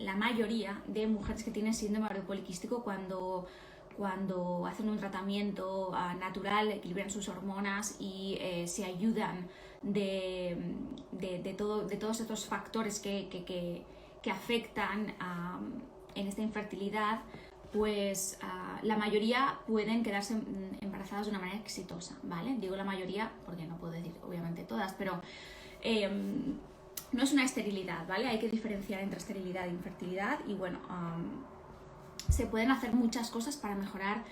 la mayoría de mujeres que tienen síndrome ovario poliquístico cuando hacen un tratamiento natural, equilibran sus hormonas y se ayudan de todos estos factores que afectan en esta infertilidad, pues la mayoría pueden quedarse embarazadas de una manera exitosa, ¿vale? Digo la mayoría porque no puedo decir obviamente todas, pero no es una esterilidad, ¿vale? Hay que diferenciar entre esterilidad e infertilidad y bueno, se pueden hacer muchas cosas para mejorar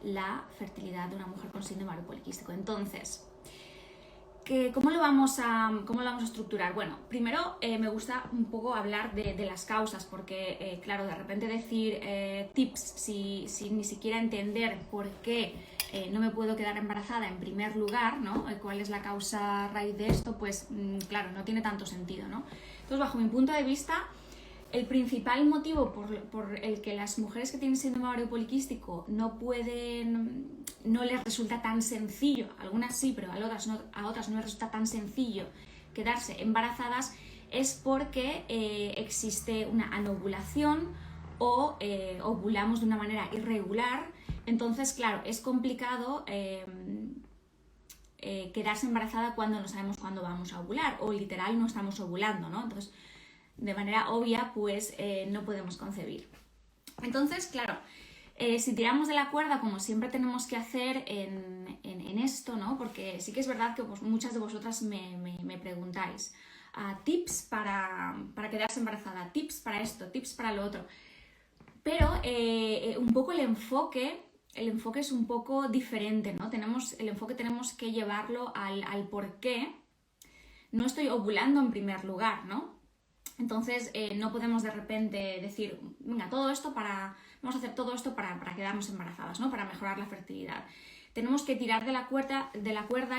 la fertilidad de una mujer con síndrome ovario poliquístico. Entonces, ¿cómo lo vamos a estructurar? Bueno, primero me gusta un poco hablar de las causas, porque claro, de repente decir tips sin ni siquiera entender por qué no me puedo quedar embarazada en primer lugar, ¿no? ¿Cuál es la causa raíz de esto? Pues claro, no tiene tanto sentido, ¿no? Entonces, bajo mi punto de vista, el principal motivo por el que las mujeres que tienen síndrome ovario poliquístico no les resulta tan sencillo, algunas sí, pero a otras no les resulta tan sencillo quedarse embarazadas, es porque existe una anovulación o ovulamos de una manera irregular. Entonces, claro, es complicado quedarse embarazada cuando no sabemos cuándo vamos a ovular o literal no estamos ovulando, ¿no? Entonces, de manera obvia, pues no podemos concebir. Entonces, claro, si tiramos de la cuerda, como siempre tenemos que hacer en esto, ¿no? Porque sí que es verdad que pues, muchas de vosotras me preguntáis tips para quedarse embarazada, tips para esto, tips para lo otro. Pero un poco el enfoque es un poco diferente, ¿no? El enfoque tenemos que llevarlo al por qué no estoy ovulando en primer lugar, ¿no? Entonces no podemos de repente decir, venga, vamos a hacer todo esto para quedarnos embarazadas, ¿no? Para mejorar la fertilidad. Tenemos que tirar de la cuerda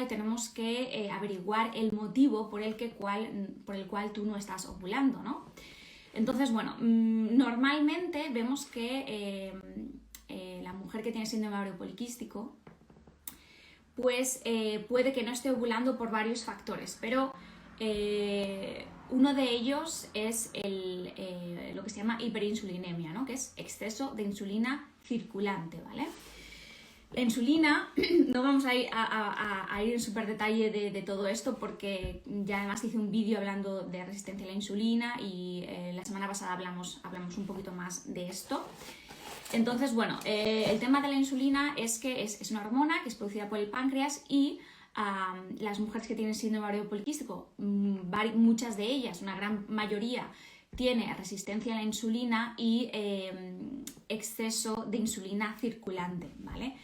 y tenemos que averiguar el motivo por el cual tú no estás ovulando, ¿no? Entonces, bueno, normalmente vemos que la mujer que tiene síndrome ovario poliquístico pues puede que no esté ovulando por varios factores, pero uno de ellos es lo que se llama hiperinsulinemia, ¿no? Que es exceso de insulina circulante, ¿vale? La insulina, no vamos a ir en súper detalle de todo esto porque ya además hice un vídeo hablando de resistencia a la insulina y la semana pasada hablamos un poquito más de esto. Entonces, bueno, el tema de la insulina es que es una hormona que es producida por el páncreas y las mujeres que tienen síndrome ovario poliquístico, muchas de ellas, una gran mayoría, tiene resistencia a la insulina y exceso de insulina circulante, ¿vale?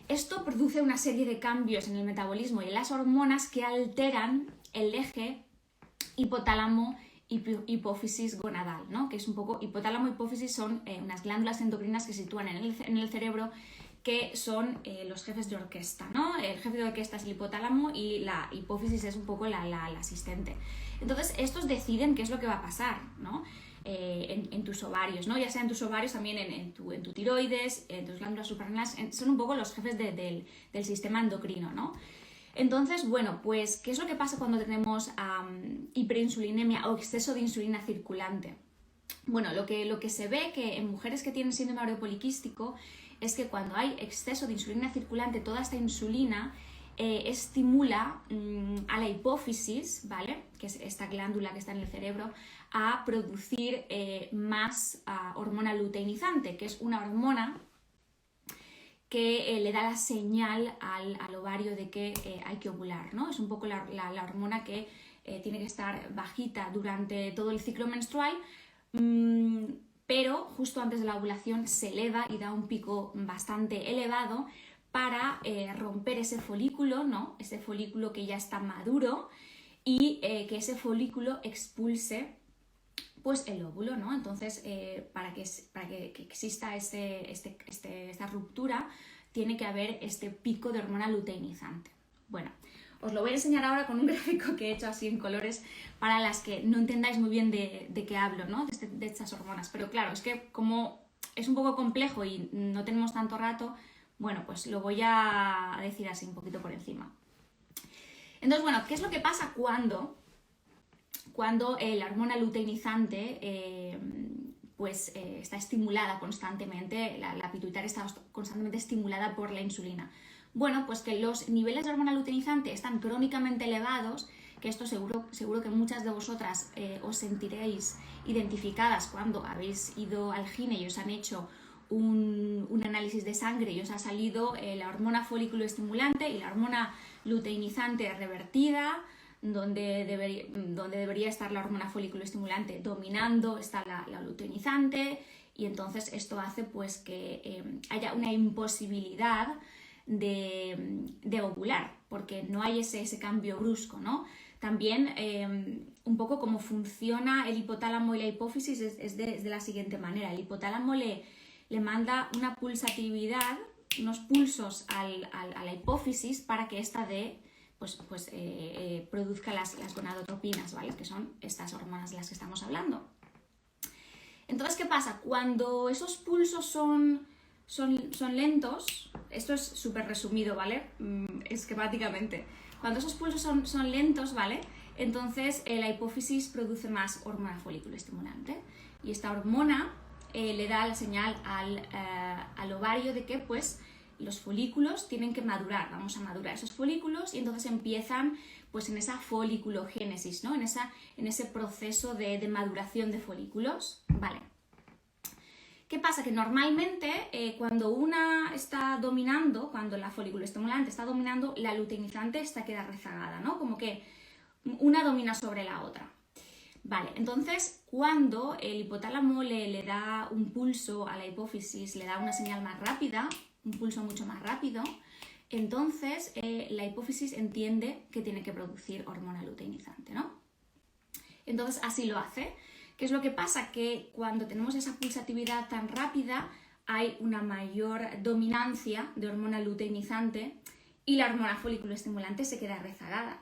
Esto produce una serie de cambios en el metabolismo y en las hormonas que alteran el eje hipotálamo-hipófisis gonadal, ¿no? Que es un poco, hipotálamo y hipófisis son unas glándulas endocrinas que se sitúan en el cerebro, que son los jefes de orquesta, ¿no? El jefe de orquesta es el hipotálamo y la hipófisis es un poco la asistente. Entonces, estos deciden qué es lo que va a pasar, ¿no? En tus ovarios, ¿no? Ya sea en tus ovarios, también en tu tiroides, en tus glándulas suprarrenales, son un poco los jefes del sistema endocrino, ¿no? Entonces, bueno, pues, ¿qué es lo que pasa cuando tenemos hiperinsulinemia o exceso de insulina circulante? Bueno, lo que se ve que en mujeres que tienen síndrome ovario poliquístico es que cuando hay exceso de insulina circulante, toda esta insulina estimula a la hipófisis, ¿vale? Que es esta glándula que está en el cerebro, a producir más hormona luteinizante, que es una hormona que le da la señal al ovario de que hay que ovular, ¿no? Es un poco la hormona que tiene que estar bajita durante todo el ciclo menstrual, pero justo antes de la ovulación se eleva y da un pico bastante elevado para romper ese folículo, ¿no? Ese folículo que ya está maduro y que ese folículo expulse pues el óvulo, ¿no? Entonces, para que exista esta ruptura, tiene que haber este pico de hormona luteinizante. Bueno, os lo voy a enseñar ahora con un gráfico que he hecho así en colores para las que no entendáis muy bien de qué hablo, ¿no? De estas hormonas. Pero claro, es que como es un poco complejo y no tenemos tanto rato, bueno, pues lo voy a decir así un poquito por encima. Entonces, bueno, ¿qué es lo que pasa cuando la hormona luteinizante pues está estimulada constantemente, la pituitaria está constantemente estimulada por la insulina. Bueno, pues que los niveles de hormona luteinizante están crónicamente elevados, que esto seguro que muchas de vosotras os sentiréis identificadas cuando habéis ido al gine y os han hecho un análisis de sangre y os ha salido la hormona folículo estimulante y la hormona luteinizante revertida, donde debería estar la hormona folículo estimulante dominando, está la luteinizante, y entonces esto hace pues que haya una imposibilidad de ovular, porque no hay ese cambio brusco, ¿no? También un poco cómo funciona el hipotálamo y la hipófisis es de la siguiente manera. El hipotálamo le manda una pulsatividad, unos pulsos a la hipófisis para que ésta produzca las gonadotropinas, ¿vale? Que son estas hormonas de las que estamos hablando. Entonces, ¿qué pasa? Cuando esos pulsos son lentos, esto es súper resumido, ¿vale? Esquemáticamente. Cuando esos pulsos son lentos, ¿vale? Entonces la hipófisis produce más hormona folículo estimulante y esta hormona le da la señal al ovario de que pues los folículos tienen que madurar, vamos a madurar esos folículos y entonces empiezan pues en esa foliculogénesis, ¿no? En ese proceso de maduración de folículos, ¿vale? ¿Qué pasa? Que normalmente cuando una está dominando, cuando la folículo estimulante está dominando, la luteinizante queda rezagada, ¿no? Como que una domina sobre la otra. Vale, entonces cuando el hipotálamo le da un pulso a la hipófisis, le da una señal más rápida, un pulso mucho más rápido, entonces la hipófisis entiende que tiene que producir hormona luteinizante, ¿no? Entonces así lo hace. ¿Qué es lo que pasa? Que cuando tenemos esa pulsatividad tan rápida hay una mayor dominancia de hormona luteinizante y la hormona folículo estimulante se queda rezagada.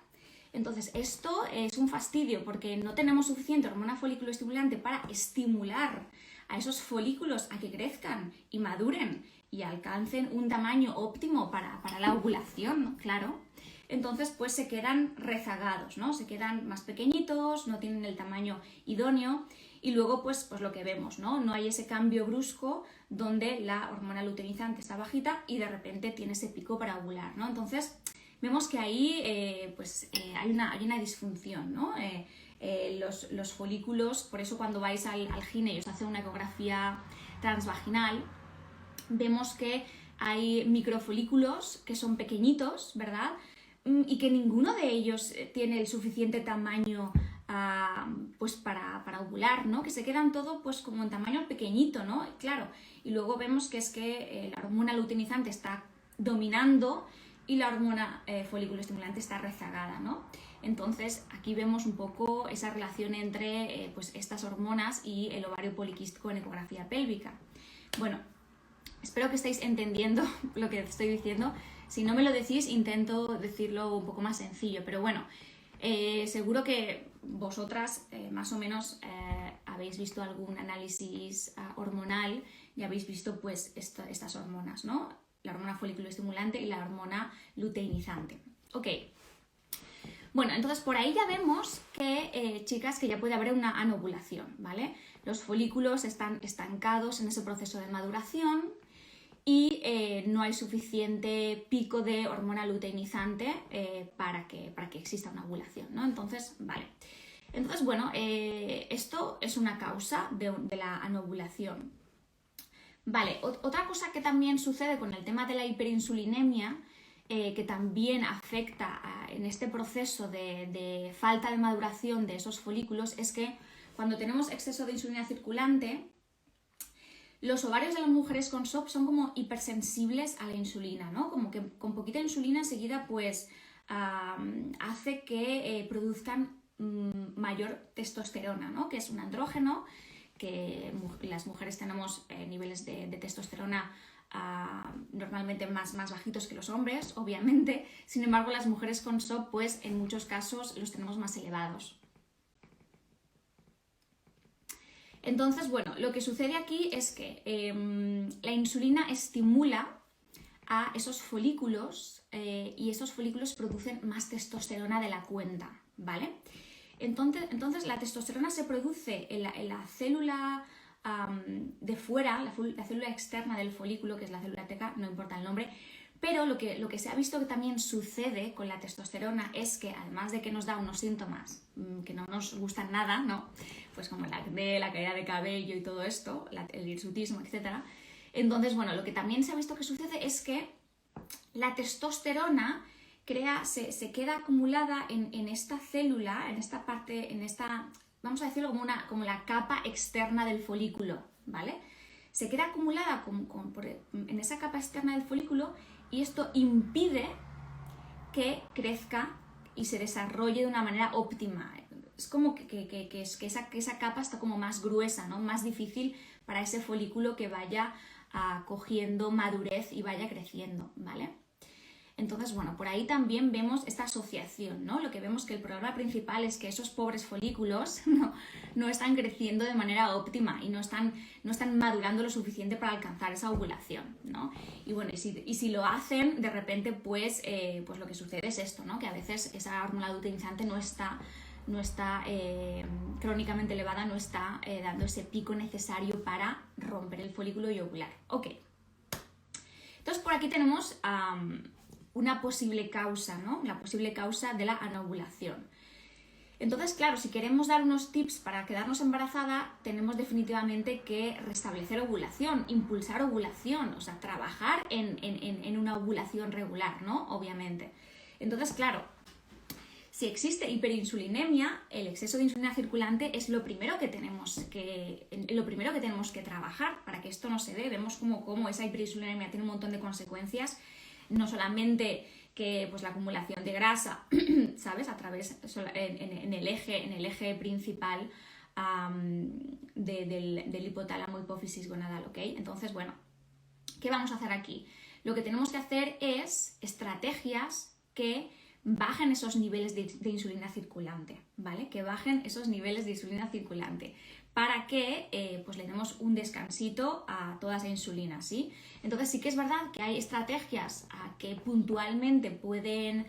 Entonces esto es un fastidio porque no tenemos suficiente hormona folículo estimulante para estimular a esos folículos a que crezcan y maduren y alcancen un tamaño óptimo para la ovulación, claro. Entonces pues se quedan rezagados, ¿no? Se quedan más pequeñitos, no tienen el tamaño idóneo y luego pues lo que vemos, ¿no? No hay ese cambio brusco donde la hormona luteinizante está bajita y de repente tiene ese pico para ovular, ¿no? Entonces vemos que ahí hay una disfunción, ¿no? Los folículos, por eso cuando vais al gine y os hace una ecografía transvaginal, vemos que hay microfolículos que son pequeñitos, ¿verdad? Y que ninguno de ellos tiene el suficiente tamaño para ovular, ¿no? Que se quedan todo pues como en tamaño pequeñito, ¿no? Claro, y luego vemos que es que la hormona luteinizante está dominando y la hormona folículo estimulante está rezagada, ¿no? Entonces aquí vemos un poco esa relación entre estas hormonas y el ovario poliquístico en ecografía pélvica. Bueno, espero que estéis entendiendo lo que estoy diciendo. Si no me lo decís, intento decirlo un poco más sencillo, pero bueno, seguro que vosotras más o menos habéis visto algún análisis hormonal y habéis visto pues estas hormonas, ¿no? La hormona folículo estimulante y la hormona luteinizante. Ok. Bueno, entonces por ahí ya vemos que, chicas, que ya puede haber una anovulación, ¿vale? Los folículos están estancados en ese proceso de maduración y no hay suficiente pico de hormona luteinizante para que exista una ovulación, ¿no? Entonces, vale. Entonces, bueno, esto es una causa de la anovulación. Vale, otra cosa que también sucede con el tema de la hiperinsulinemia, que también afecta en este proceso de falta de maduración de esos folículos, es que cuando tenemos exceso de insulina circulante, los ovarios de las mujeres con SOP son como hipersensibles a la insulina, ¿no? Como que con poquita insulina enseguida pues hace que produzcan mayor testosterona, ¿no? Que es un andrógeno, que las mujeres tenemos niveles de testosterona normalmente más bajitos que los hombres, obviamente. Sin embargo, las mujeres con SOP pues en muchos casos los tenemos más elevados. Entonces, bueno, lo que sucede aquí es que la insulina estimula a esos folículos y esos folículos producen más testosterona de la cuenta, ¿vale? Entonces la testosterona se produce en la célula de fuera, la célula externa del folículo, que es la célula teca, no importa el nombre, pero lo que se ha visto que también sucede con la testosterona es que además de que nos da unos síntomas que no nos gustan nada, ¿no? Pues como el acné, la caída de cabello y todo esto, el hirsutismo, etc. Entonces, bueno, lo que también se ha visto que sucede es que la testosterona se queda acumulada en esta célula, en esta parte, vamos a decirlo como la capa externa del folículo, ¿vale? Se queda acumulada en esa capa externa del folículo y esto impide que crezca y se desarrolle de una manera óptima. Es como que esa capa está como más gruesa, ¿no? Más difícil para ese folículo que vaya cogiendo madurez y vaya creciendo, ¿vale? Entonces, bueno, por ahí también vemos esta asociación, ¿no? Lo que vemos que el problema principal es que esos pobres folículos no están creciendo de manera óptima y no están madurando lo suficiente para alcanzar esa ovulación, ¿no? Y bueno, y si lo hacen, de repente, pues lo que sucede es esto, ¿no? Que a veces esa hormona luteinizante no está crónicamente elevada, no está dando ese pico necesario para romper el folículo y ovular. Ok. Entonces, por aquí tenemos una posible causa, ¿no? La posible causa de la anovulación. Entonces, claro, si queremos dar unos tips para quedarnos embarazada, tenemos definitivamente que restablecer ovulación, impulsar ovulación, o sea, trabajar en una ovulación regular, ¿no? Obviamente. Entonces, claro, si existe hiperinsulinemia, el exceso de insulina circulante es lo primero que tenemos que trabajar para que esto no se dé. Vemos cómo esa hiperinsulinemia tiene un montón de consecuencias, no solamente que pues la acumulación de grasa, ¿sabes? A través en el eje principal del hipotálamo hipófisis gonadal, ¿ok? Entonces, bueno, ¿qué vamos a hacer aquí? Lo que tenemos que hacer es estrategias que bajen esos niveles de insulina circulante, ¿vale? Que bajen esos niveles de insulina circulante para que pues le demos un descansito a toda esa insulina, ¿sí? Entonces sí que es verdad que hay estrategias que puntualmente pueden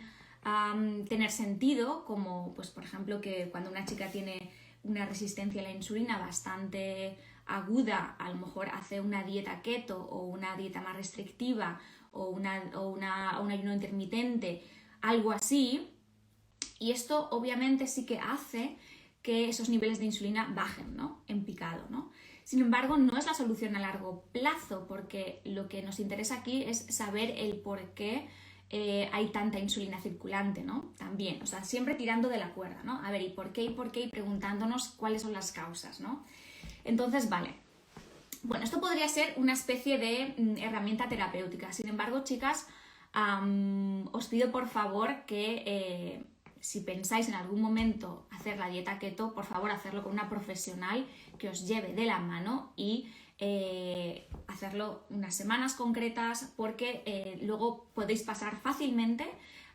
tener sentido, como pues por ejemplo que cuando una chica tiene una resistencia a la insulina bastante aguda, a lo mejor hace una dieta keto o una dieta más restrictiva o un ayuno intermitente, algo así, y esto obviamente sí que hace que esos niveles de insulina bajen, ¿no? En picado, ¿no? Sin embargo, no es la solución a largo plazo, porque lo que nos interesa aquí es saber el por qué hay tanta insulina circulante, ¿no? También, o sea, siempre tirando de la cuerda, ¿no? A ver, ¿y por qué? Y preguntándonos cuáles son las causas, ¿no? Entonces, vale. Bueno, esto podría ser una especie de herramienta terapéutica. Sin embargo, chicas, os pido por favor que si pensáis en algún momento hacer la dieta keto, por favor hacerlo con una profesional que os lleve de la mano y hacerlo unas semanas concretas, porque luego podéis pasar fácilmente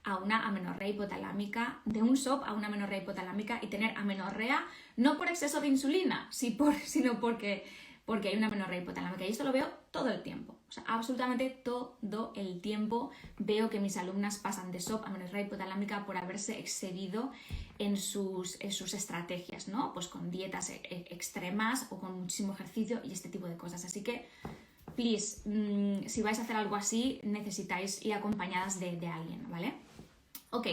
a una amenorrea hipotalámica, de un SOP a una amenorrea hipotalámica y tener amenorrea no por exceso de insulina, sino porque hay una amenorrea hipotalámica, y esto lo veo todo el tiempo, o sea, absolutamente todo el tiempo veo que mis alumnas pasan de SOP a amenorrea hipotalámica por haberse excedido en sus estrategias, ¿no? Pues con dietas extremas o con muchísimo ejercicio y este tipo de cosas, así que please, si vais a hacer algo así, necesitáis ir acompañadas de alguien, ¿vale? Ok,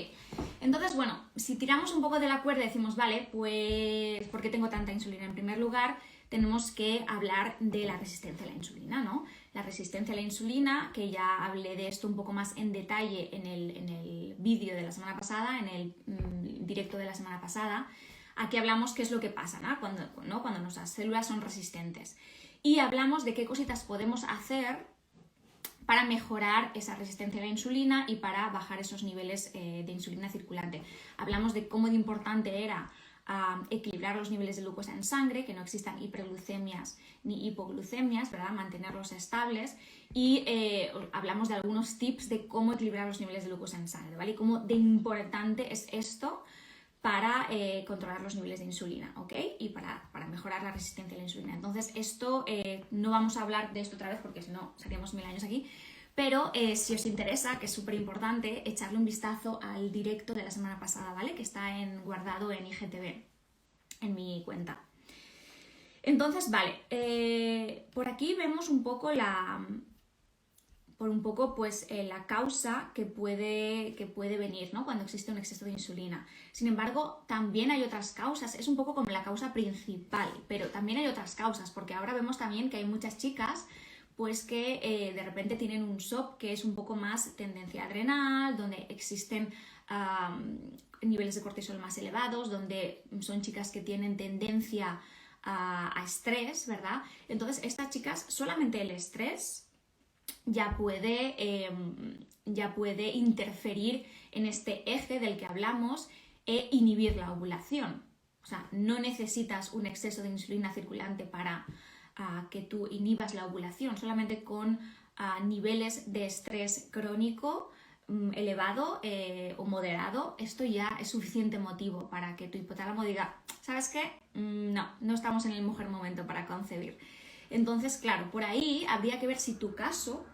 entonces, bueno, si tiramos un poco de la cuerda y decimos, vale, pues, ¿por qué tengo tanta insulina? En primer lugar, tenemos que hablar de la resistencia a la insulina, ¿no? La resistencia a la insulina, que ya hablé de esto un poco más en detalle en el vídeo de la semana pasada, en el directo de la semana pasada. Aquí hablamos qué es lo que pasa, ¿no? Cuando nuestras células son resistentes. Y hablamos de qué cositas podemos hacer para mejorar esa resistencia a la insulina y para bajar esos niveles de insulina circulante. Hablamos de cómo de importante era equilibrar los niveles de glucosa en sangre, que no existan hiperglucemias ni hipoglucemias, ¿verdad? Mantenerlos estables, y hablamos de algunos tips de cómo equilibrar los niveles de glucosa en sangre, ¿vale? Y cómo de importante es esto para controlar los niveles de insulina, ¿ok? Y para mejorar la resistencia a la insulina. Entonces, esto no vamos a hablar de esto otra vez porque si no estaríamos 1000 años aquí, pero si os interesa, que es súper importante, echarle un vistazo al directo de la semana pasada, ¿vale? Que está guardado en IGTV, en mi cuenta. Entonces, vale, por aquí vemos un poco la causa que puede venir, ¿no? Cuando existe un exceso de insulina. Sin embargo, también hay otras causas, es un poco como la causa principal, pero también hay otras causas, porque ahora vemos también que hay muchas chicas pues que de repente tienen un SOP que es un poco más tendencia adrenal, donde existen niveles de cortisol más elevados, donde son chicas que tienen tendencia a estrés, ¿verdad? Entonces, estas chicas, solamente el estrés ya puede interferir en este eje del que hablamos e inhibir la ovulación. O sea, no necesitas un exceso de insulina circulante para que tú inhibas la ovulación, solamente con niveles de estrés crónico elevado o moderado, esto ya es suficiente motivo para que tu hipotálamo diga, ¿sabes qué? No estamos en el mejor momento para concebir. Entonces, claro, por ahí habría que ver si tu caso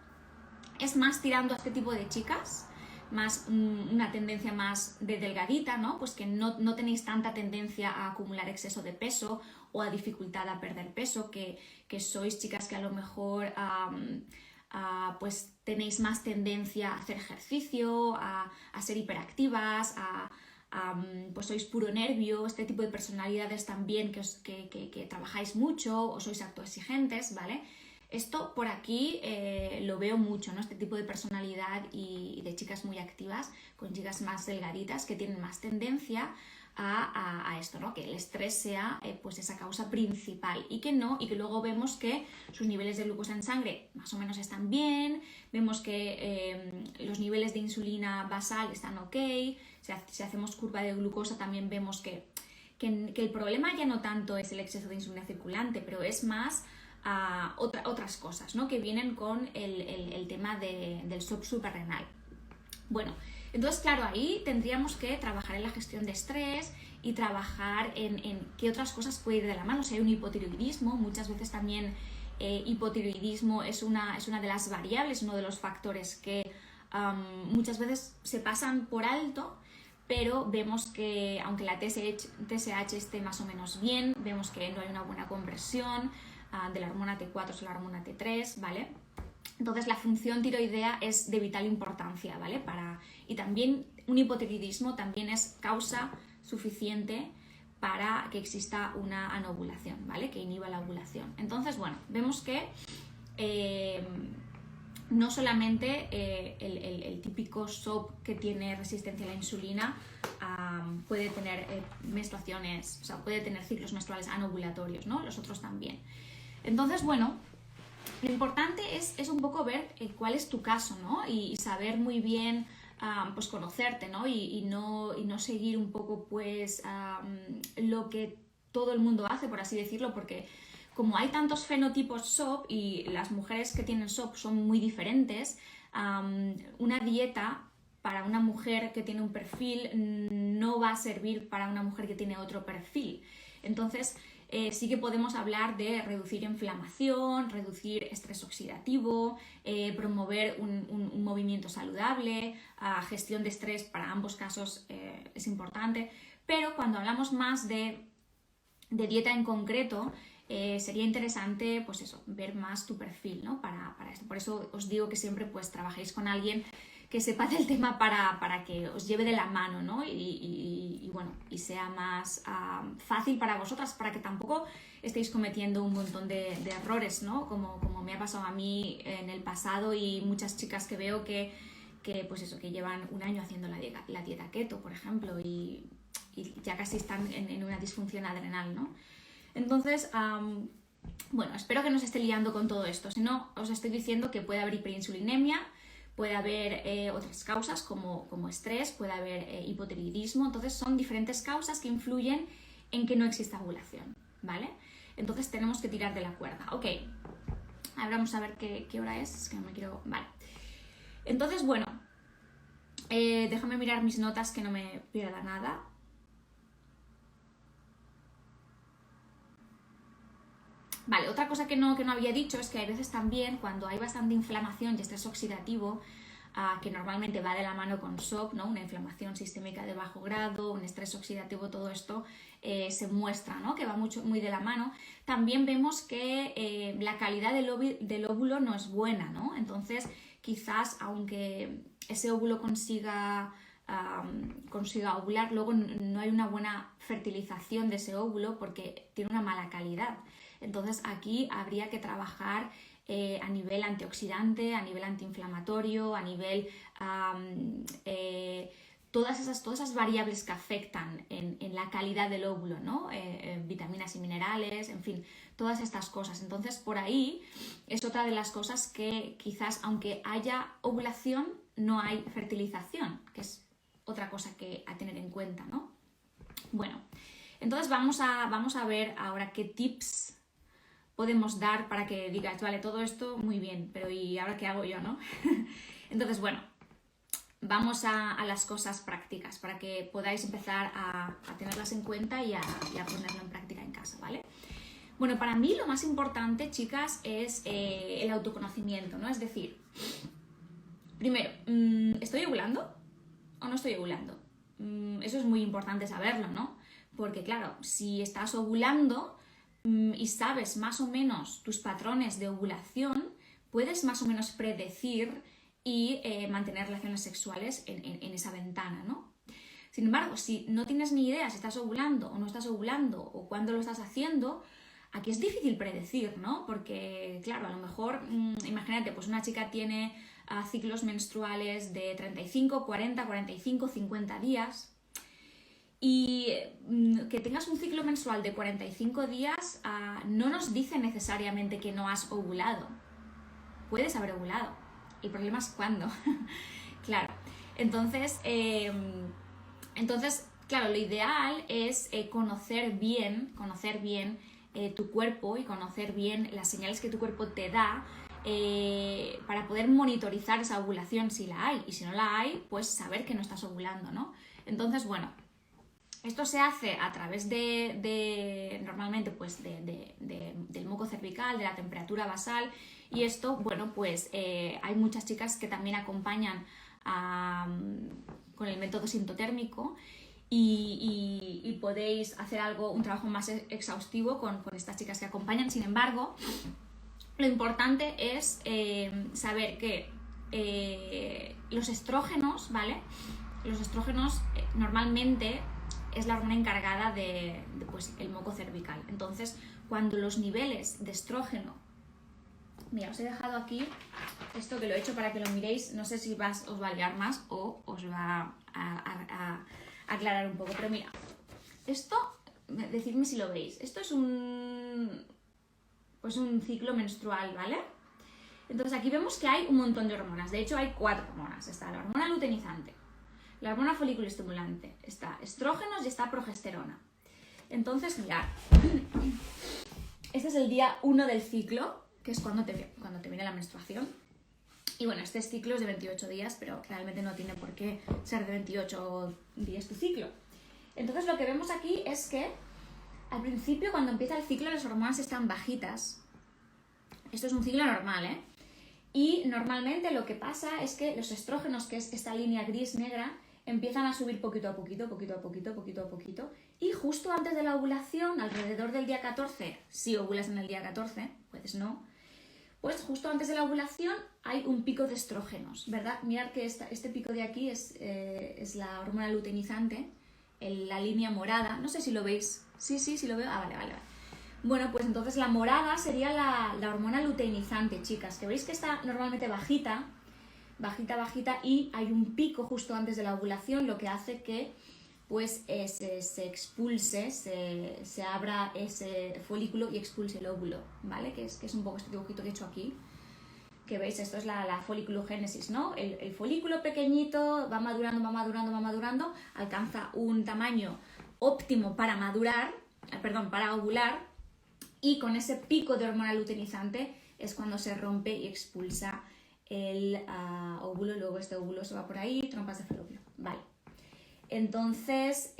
es más tirando a este tipo de chicas, más una tendencia más de delgadita, ¿no? Pues que no tenéis tanta tendencia a acumular exceso de peso o a dificultad a perder peso, que sois chicas que a lo mejor pues tenéis más tendencia a hacer ejercicio, a ser hiperactivas, pues sois puro nervio, este tipo de personalidades también que trabajáis mucho o sois autoexigentes, ¿vale? Esto por aquí lo veo mucho, ¿no? Este tipo de personalidad y de chicas muy activas con chicas más delgaditas que tienen más tendencia a esto, ¿no? Que el estrés sea pues esa causa principal y que luego vemos que sus niveles de glucosa en sangre más o menos están bien, vemos que los niveles de insulina basal están ok, si hacemos curva de glucosa también vemos que el problema ya no tanto es el exceso de insulina circulante, pero es más otras cosas, ¿no? Que vienen con el tema del SOP suprarrenal. Bueno, entonces claro, ahí tendríamos que trabajar en la gestión de estrés y trabajar en qué otras cosas puede ir de la mano. Si hay un hipotiroidismo, muchas veces también hipotiroidismo es una de las variables, uno de los factores que muchas veces se pasan por alto, pero vemos que aunque la TSH esté más o menos bien, vemos que no hay una buena conversión de la hormona T4 o la hormona T3, ¿vale? Entonces la función tiroidea es de vital importancia, ¿vale? Y también un hipotiroidismo también es causa suficiente para que exista una anovulación, ¿vale? Que inhiba la ovulación. Entonces, bueno, vemos que no solamente el típico SOP que tiene resistencia a la insulina puede tener menstruaciones, o sea, puede tener ciclos menstruales anovulatorios, ¿no? Los otros también. Entonces, bueno, lo importante es un poco ver cuál es tu caso, ¿no? Y saber muy bien, pues conocerte, ¿no? Y no seguir un poco, pues, lo que todo el mundo hace, por así decirlo, porque como hay tantos fenotipos SOP y las mujeres que tienen SOP son muy diferentes, una dieta para una mujer que tiene un perfil no va a servir para una mujer que tiene otro perfil. Entonces, sí que podemos hablar de reducir inflamación, reducir estrés oxidativo, promover un movimiento saludable, gestión de estrés para ambos casos es importante, pero cuando hablamos más de dieta en concreto, sería interesante, pues eso, ver más tu perfil, ¿no? Para esto. Por eso os digo que siempre pues trabajéis con alguien que sepa del tema para que os lleve de la mano, ¿no? Y bueno, y sea más fácil para vosotras, para que tampoco estéis cometiendo un montón de errores, ¿no? Como me ha pasado a mí en el pasado y muchas chicas que veo que pues eso, que llevan un año haciendo la dieta keto, por ejemplo, y ya casi están en una disfunción adrenal, ¿no? Entonces, bueno, espero que no os esté liando con todo esto. Si no, os estoy diciendo que puede haber hiperinsulinemia, puede haber otras causas como estrés, puede haber hipotiroidismo. Entonces, son diferentes causas que influyen en que no exista ovulación, ¿vale? Entonces, tenemos que tirar de la cuerda. Ok, ahora vamos a ver qué hora es que no me quiero... Vale. Entonces, bueno, déjame mirar mis notas que no me pierda nada. Vale, otra cosa que no había dicho es que hay veces también cuando hay bastante inflamación y estrés oxidativo, que normalmente va de la mano con SOP, ¿no? Una inflamación sistémica de bajo grado, un estrés oxidativo, todo esto se muestra, ¿no? Que va muy de la mano. También vemos que la calidad del óvulo no es buena, ¿no? Entonces, quizás, aunque ese óvulo consiga ovular, luego no hay una buena fertilización de ese óvulo porque tiene una mala calidad. Entonces, aquí habría que trabajar a nivel antioxidante, a nivel antiinflamatorio, a nivel todas esas variables que afectan en la calidad del óvulo, ¿no? Vitaminas y minerales, en fin, todas estas cosas. Entonces, por ahí es otra de las cosas que quizás, aunque haya ovulación, no hay fertilización, que es otra cosa que a tener en cuenta, ¿no? Bueno, entonces vamos a ver ahora qué tips podemos dar para que digas, vale, todo esto muy bien, pero ¿y ahora qué hago yo, no? Entonces, bueno, vamos a las cosas prácticas para que podáis empezar a tenerlas en cuenta y a ponerlo en práctica en casa, ¿vale? Bueno, para mí lo más importante, chicas, es el autoconocimiento, ¿no? Es decir, primero, ¿estoy ovulando o no estoy ovulando? Eso es muy importante saberlo, ¿no? Porque claro, si estás ovulando y sabes más o menos tus patrones de ovulación, puedes más o menos predecir y mantener relaciones sexuales en esa ventana, ¿no? Sin embargo, si no tienes ni idea si estás ovulando o no estás ovulando o cuándo lo estás haciendo, aquí es difícil predecir, ¿no? Porque, claro, a lo mejor, imagínate, pues una chica tiene ciclos menstruales de 35, 40, 45, 50 días y que tengas un ciclo menstrual de 45 días no nos dice necesariamente que no has ovulado. Puedes haber ovulado. El problema es cuándo. Claro. Entonces, claro, lo ideal es conocer bien tu cuerpo y conocer bien las señales que tu cuerpo te da para poder monitorizar esa ovulación si la hay. Y si no la hay, pues saber que no estás ovulando, ¿no? Entonces, bueno, esto se hace a través normalmente, pues del moco cervical, de la temperatura basal, y esto, bueno, pues hay muchas chicas que también acompañan con el método sintotérmico y podéis hacer un trabajo más exhaustivo con estas chicas que acompañan. Sin embargo, lo importante es saber que los estrógenos, ¿vale? Los estrógenos normalmente es la hormona encargada de pues, el moco cervical. Entonces, cuando los niveles de estrógeno... Mira, os he dejado aquí esto que lo he hecho para que lo miréis. No sé si os va a liar más o os va a aclarar un poco. Pero mira, esto, decidme si lo veis. Esto es un ciclo menstrual, ¿vale? Entonces aquí vemos que hay un montón de hormonas. De hecho, hay 4 hormonas. Está la hormona luteinizante, la hormona folículo estimulante, está estrógenos y está progesterona. Entonces, mirad, este es el día 1 del ciclo, que es cuando te viene la menstruación. Y bueno, este ciclo es de 28 días, pero realmente no tiene por qué ser de 28 días tu ciclo. Entonces lo que vemos aquí es que al principio, cuando empieza el ciclo, las hormonas están bajitas. Esto es un ciclo normal, ¿eh? Y normalmente lo que pasa es que los estrógenos, que es esta línea gris-negra, empiezan a subir poquito a poquito, y justo antes de la ovulación, alrededor del día 14, si ovulas en el día 14, puedes no, pues justo antes de la ovulación hay un pico de estrógenos, ¿verdad? Mirad que este pico de aquí es la hormona luteinizante, la línea morada, no sé si lo veis, sí lo veo, vale. Bueno, pues entonces la morada sería la hormona luteinizante, chicas, que veis que está normalmente bajita, y hay un pico justo antes de la ovulación, lo que hace que pues se expulse, se abra ese folículo y expulse el óvulo, ¿vale? Que es un poco este dibujito que he hecho aquí, que veis, esto es la foliculogénesis, ¿no? El folículo pequeñito va madurando, alcanza un tamaño óptimo para ovular, y con ese pico de hormona luteinizante es cuando se rompe y expulsa el óvulo, luego este óvulo se va por ahí, trompas de falopio, vale. Entonces,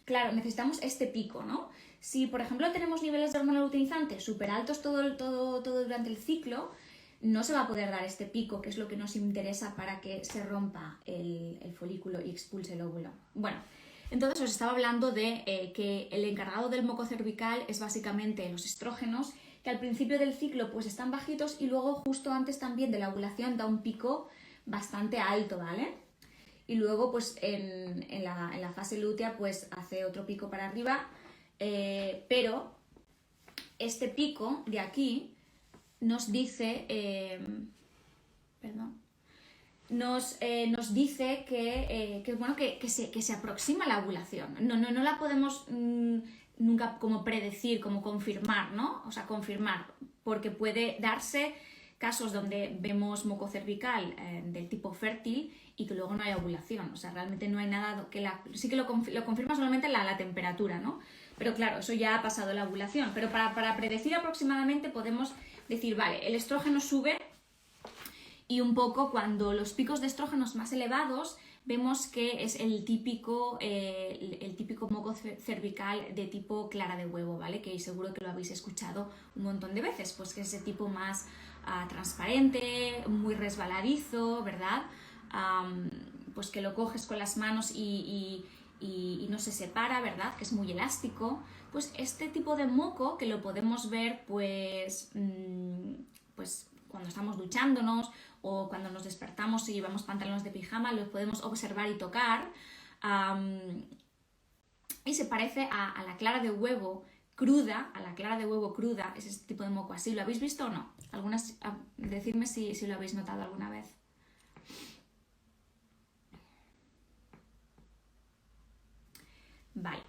claro, necesitamos este pico, ¿no? Si, por ejemplo, tenemos niveles de hormona luteinizante súper altos todo durante el ciclo, no se va a poder dar este pico, que es lo que nos interesa para que se rompa el folículo y expulse el óvulo. Bueno, entonces os estaba hablando de que el encargado del moco cervical es básicamente los estrógenos, que al principio del ciclo pues están bajitos y luego justo antes también de la ovulación da un pico bastante alto, ¿vale? Y luego pues en la fase lútea pues hace otro pico para arriba, pero este pico de aquí nos dice, nos dice que se aproxima la ovulación. No la podemos nunca como predecir, como confirmar, ¿no? O sea, confirmar, porque puede darse casos donde vemos moco cervical del tipo fértil y que luego no hay ovulación. O sea, realmente no hay nada que sí que lo confirma solamente la temperatura, ¿no? Pero claro, eso ya ha pasado la ovulación. Pero para predecir aproximadamente podemos decir, vale, el estrógeno sube y un poco cuando los picos de estrógenos más elevados vemos que es el típico moco cervical de tipo clara de huevo, ¿vale? Que seguro que lo habéis escuchado un montón de veces, pues que es ese tipo más transparente, muy resbaladizo, ¿verdad? Pues que lo coges con las manos y no se separa, ¿verdad? Que es muy elástico. Pues este tipo de moco que lo podemos ver pues cuando estamos duchándonos o cuando nos despertamos y llevamos pantalones de pijama, lo podemos observar y tocar. Y se parece a la clara de huevo cruda, es este tipo de moco así. ¿Lo habéis visto o no? Decidme si lo habéis notado alguna vez. Vale.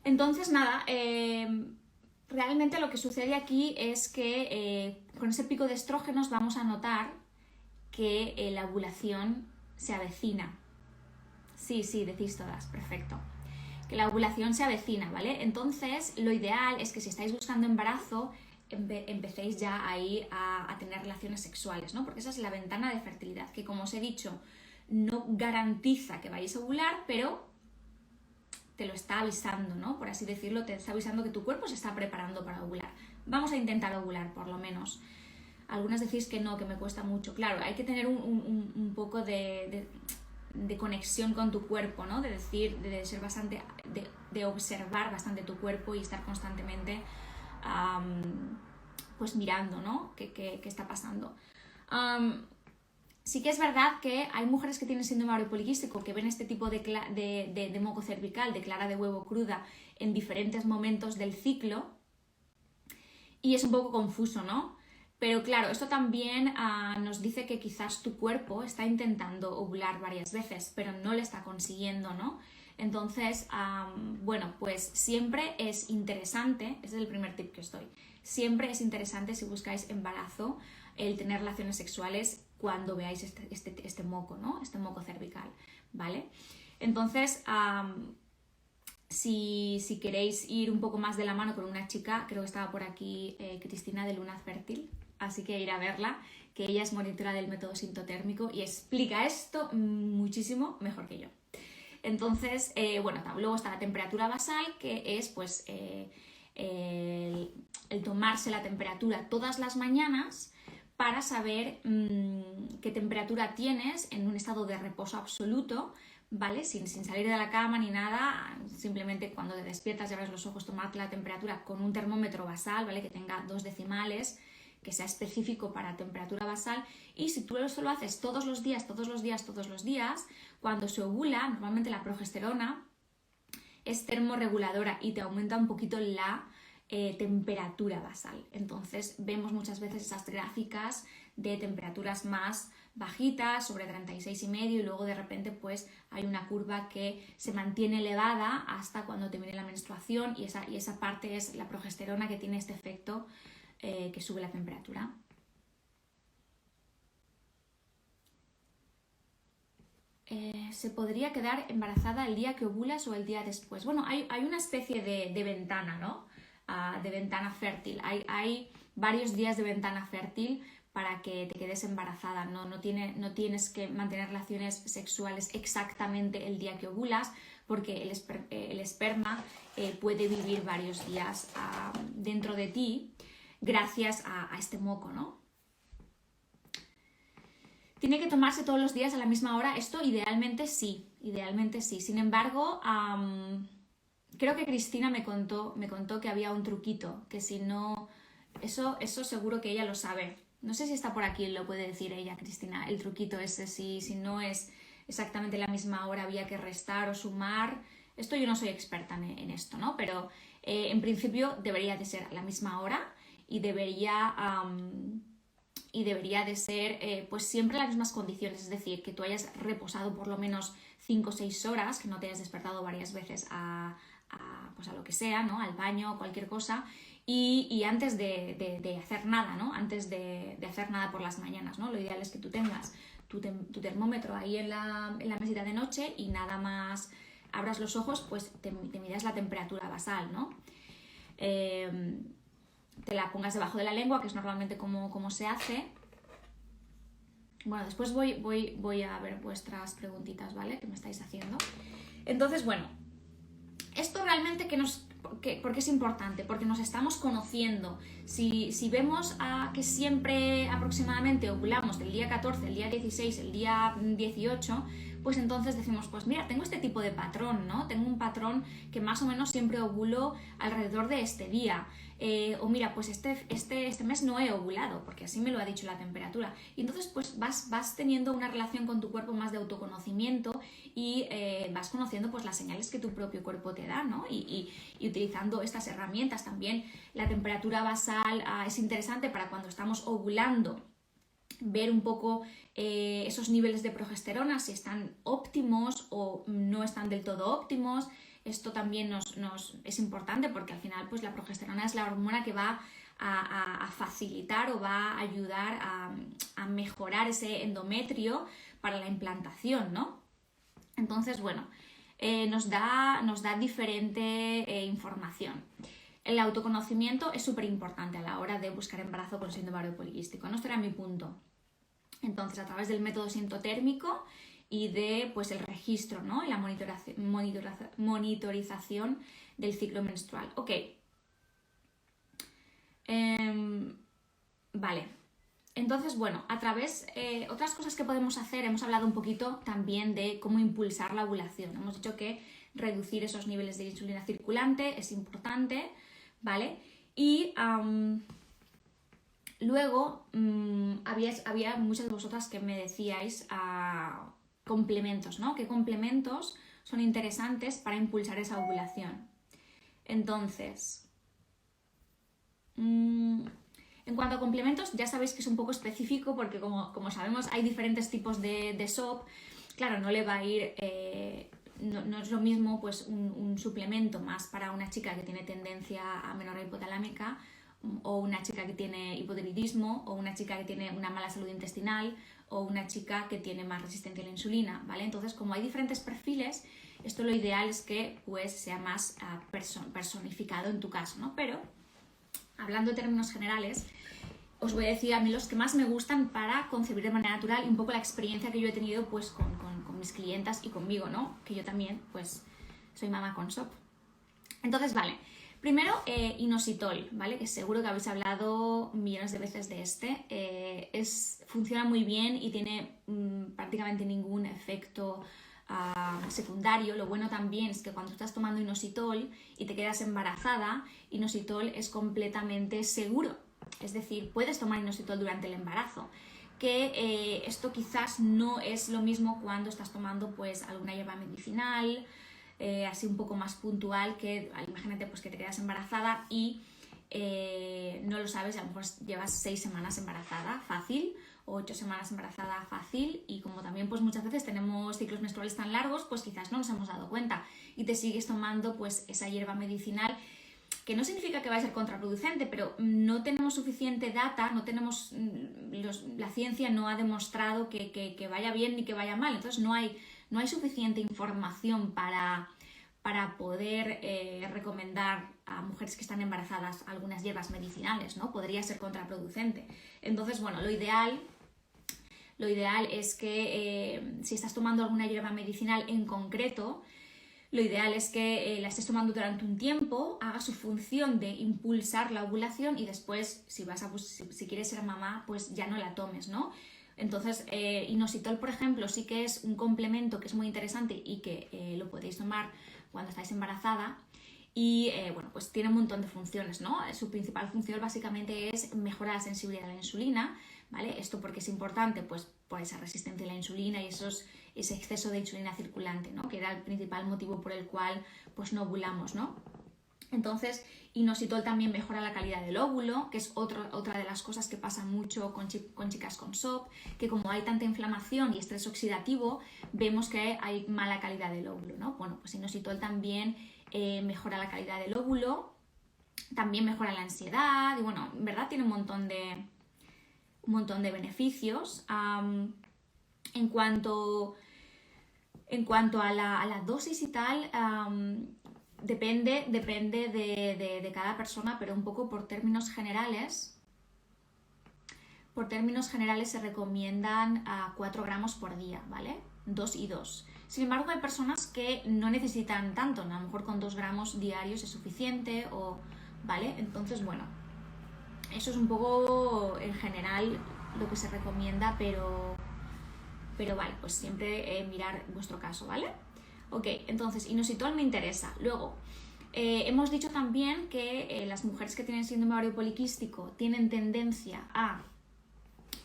Entonces, nada, realmente lo que sucede aquí es que con ese pico de estrógenos vamos a notar que la ovulación se avecina. Sí, decís todas, perfecto. Que la ovulación se avecina, ¿vale? Entonces, lo ideal es que si estáis buscando embarazo, empecéis ya ahí a tener relaciones sexuales, ¿no? Porque esa es la ventana de fertilidad, que como os he dicho, no garantiza que vayáis a ovular, pero te lo está avisando, ¿no? Por así decirlo, te está avisando que tu cuerpo se está preparando para ovular. Vamos a intentar ovular, por lo menos. Algunas decís que no, que me cuesta mucho. Claro, hay que tener un poco de conexión con tu cuerpo, ¿no? De ser bastante, de observar bastante tu cuerpo y estar constantemente pues mirando, ¿no? ¿Qué está pasando? Sí que es verdad que hay mujeres que tienen síndrome ovario poliquístico que ven este tipo de moco cervical, de clara de huevo cruda, en diferentes momentos del ciclo y es un poco confuso, ¿no? Pero claro, esto también nos dice que quizás tu cuerpo está intentando ovular varias veces, pero no lo está consiguiendo, ¿no? Entonces, bueno, pues siempre es interesante, ese es el primer tip que os doy, siempre es interesante si buscáis embarazo, el tener relaciones sexuales cuando veáis este moco, ¿no? Este moco cervical, ¿vale? Entonces, si queréis ir un poco más de la mano con una chica, creo que estaba por aquí Cristina de Luna Fértil, así que ir a verla, que ella es monitora del método sintotérmico y explica esto muchísimo mejor que yo. Entonces, bueno, luego está la temperatura basal, que es pues el tomarse la temperatura todas las mañanas para saber qué temperatura tienes en un estado de reposo absoluto, ¿vale? Sin salir de la cama ni nada, simplemente cuando te despiertas y abres los ojos, tomarte la temperatura con un termómetro basal, ¿vale? Que tenga 2 decimales, que sea específico para temperatura basal, y si tú eso lo haces todos los días, cuando se ovula, normalmente la progesterona es termorreguladora y te aumenta un poquito la temperatura basal. Entonces vemos muchas veces esas gráficas de temperaturas más bajitas, sobre 36,5, y luego de repente pues hay una curva que se mantiene elevada hasta cuando termine la menstruación, y esa parte es la progesterona que tiene este efecto que sube la temperatura. ¿Se podría quedar embarazada el día que ovulas o el día después? Bueno, hay una especie de ventana, ¿no? De ventana fértil. Hay varios días de ventana fértil para que te quedes embarazada. No tienes que mantener relaciones sexuales exactamente el día que ovulas, porque el esperma puede vivir varios días dentro de ti gracias a este moco, ¿no? ¿Tiene que tomarse todos los días a la misma hora? Esto idealmente sí, idealmente sí. Sin embargo, creo que Cristina me contó que había un truquito, que si no... Eso seguro que ella lo sabe. No sé si está por aquí, lo puede decir ella, Cristina, el truquito ese, si no es exactamente la misma hora, había que restar o sumar. Esto yo no soy experta en esto, ¿no? Pero en principio debería de ser a la misma hora y debería de ser pues siempre en las mismas condiciones, es decir, que tú hayas reposado por lo menos 5 o 6 horas, que no te hayas despertado varias veces pues a lo que sea, ¿no? Al baño, cualquier cosa, y antes de hacer nada, ¿no? Antes de hacer nada por las mañanas, ¿no? Lo ideal es que tú tengas tu termómetro ahí en la mesita de noche y nada más abras los ojos, pues te midas la temperatura basal, ¿no? Te la pongas debajo de la lengua, que es normalmente como se hace. Bueno, después voy a ver vuestras preguntitas, ¿vale? Que me estáis haciendo. Entonces, bueno, esto realmente ¿por qué es importante? Porque nos estamos conociendo. Si vemos que siempre aproximadamente ovulamos el día 14, el día 16, el día 18, pues entonces decimos, pues mira, tengo este tipo de patrón, ¿no? Tengo un patrón que más o menos siempre ovulo alrededor de este día. O mira, pues este mes no he ovulado, porque así me lo ha dicho la temperatura. Y entonces pues vas teniendo una relación con tu cuerpo más de autoconocimiento y vas conociendo pues las señales que tu propio cuerpo te da, ¿no? Y utilizando estas herramientas también. La temperatura basal es interesante para cuando estamos ovulando, ver un poco esos niveles de progesterona, si están óptimos o no están del todo óptimos. Esto también es importante porque al final pues la progesterona es la hormona que va a facilitar o va a ayudar a mejorar ese endometrio para la implantación, ¿no? Entonces, bueno, nos da diferente información. El autoconocimiento es súper importante a la hora de buscar embarazo con síndrome ovario poliquístico, ¿no? Este era mi punto. Entonces, a través del método sintotérmico y de pues, el registro, ¿no? Y la monitorización del ciclo menstrual. Ok. Vale. Entonces, bueno, a través, otras cosas que podemos hacer, hemos hablado un poquito también de cómo impulsar la ovulación. Hemos dicho que reducir esos niveles de insulina circulante es importante, ¿vale? Y luego había muchas de vosotras que me decíais complementos, ¿no? ¿Qué complementos son interesantes para impulsar esa ovulación? Entonces, en cuanto a complementos, ya sabéis que es un poco específico porque como sabemos hay diferentes tipos de SOP. Claro, no le va a ir, no es lo mismo pues un suplemento más para una chica que tiene tendencia a amenorrea hipotalámica o una chica que tiene hipotiroidismo o una chica que tiene una mala salud intestinal o una chica que tiene más resistencia a la insulina, ¿vale? Entonces, como hay diferentes perfiles, esto lo ideal es que pues sea más personificado en tu caso, ¿no? Pero, hablando de términos generales, os voy a decir a mí los que más me gustan para concebir de manera natural y un poco la experiencia que yo he tenido pues con mis clientas y conmigo, ¿no? Que yo también pues soy mamá con SOP. Entonces, vale. Primero, inositol, ¿vale? Que seguro que habéis hablado millones de veces de este. Funciona muy bien y tiene prácticamente ningún efecto secundario. Lo bueno también es que cuando estás tomando inositol y te quedas embarazada, inositol es completamente seguro. Es decir, puedes tomar inositol durante el embarazo. Que esto quizás no es lo mismo cuando estás tomando pues alguna hierba medicinal, así un poco más puntual, que imagínate pues que te quedas embarazada y no lo sabes, a lo mejor llevas 6 semanas embarazada fácil o 8 semanas embarazada fácil, y como también pues muchas veces tenemos ciclos menstruales tan largos, pues quizás no nos hemos dado cuenta y te sigues tomando pues esa hierba medicinal, que no significa que vaya a ser contraproducente, pero no tenemos suficiente data, no tenemos la ciencia no ha demostrado que vaya bien ni que vaya mal, entonces no hay suficiente información para poder recomendar a mujeres que están embarazadas algunas hierbas medicinales, ¿no? Podría ser contraproducente. Entonces, bueno, lo ideal es que si estás tomando alguna hierba medicinal en concreto, lo ideal es que la estés tomando durante un tiempo, haga su función de impulsar la ovulación y después, si quieres ser mamá, pues ya no la tomes, ¿no? Entonces, inositol, por ejemplo, sí que es un complemento que es muy interesante y que lo podéis tomar cuando estáis embarazada. Y bueno, pues tiene un montón de funciones, ¿no? Su principal función básicamente es mejorar la sensibilidad a la insulina, ¿vale? Esto porque es importante, pues por esa resistencia a la insulina y ese exceso de insulina circulante, ¿no? Que era el principal motivo por el cual pues no ovulamos, ¿no? Entonces, inositol también mejora la calidad del óvulo, que es otra de las cosas que pasa mucho con chicas con SOP, que como hay tanta inflamación y estrés oxidativo, vemos que hay mala calidad del óvulo, ¿no? Bueno, pues inositol también mejora la calidad del óvulo, también mejora la ansiedad y bueno, en verdad tiene un montón de beneficios. En cuanto a la dosis y tal, depende de cada persona, pero un poco por términos generales se recomiendan 4 gramos por día, ¿vale? 2 y 2. Sin embargo, hay personas que no necesitan tanto, a lo mejor con 2 gramos diarios es suficiente, ¿vale? Entonces, bueno, eso es un poco en general lo que se recomienda, pero vale, pues siempre mirar vuestro caso, ¿vale? Ok, entonces, inositol me interesa. Luego, hemos dicho también que las mujeres que tienen síndrome ovario poliquístico tienen tendencia a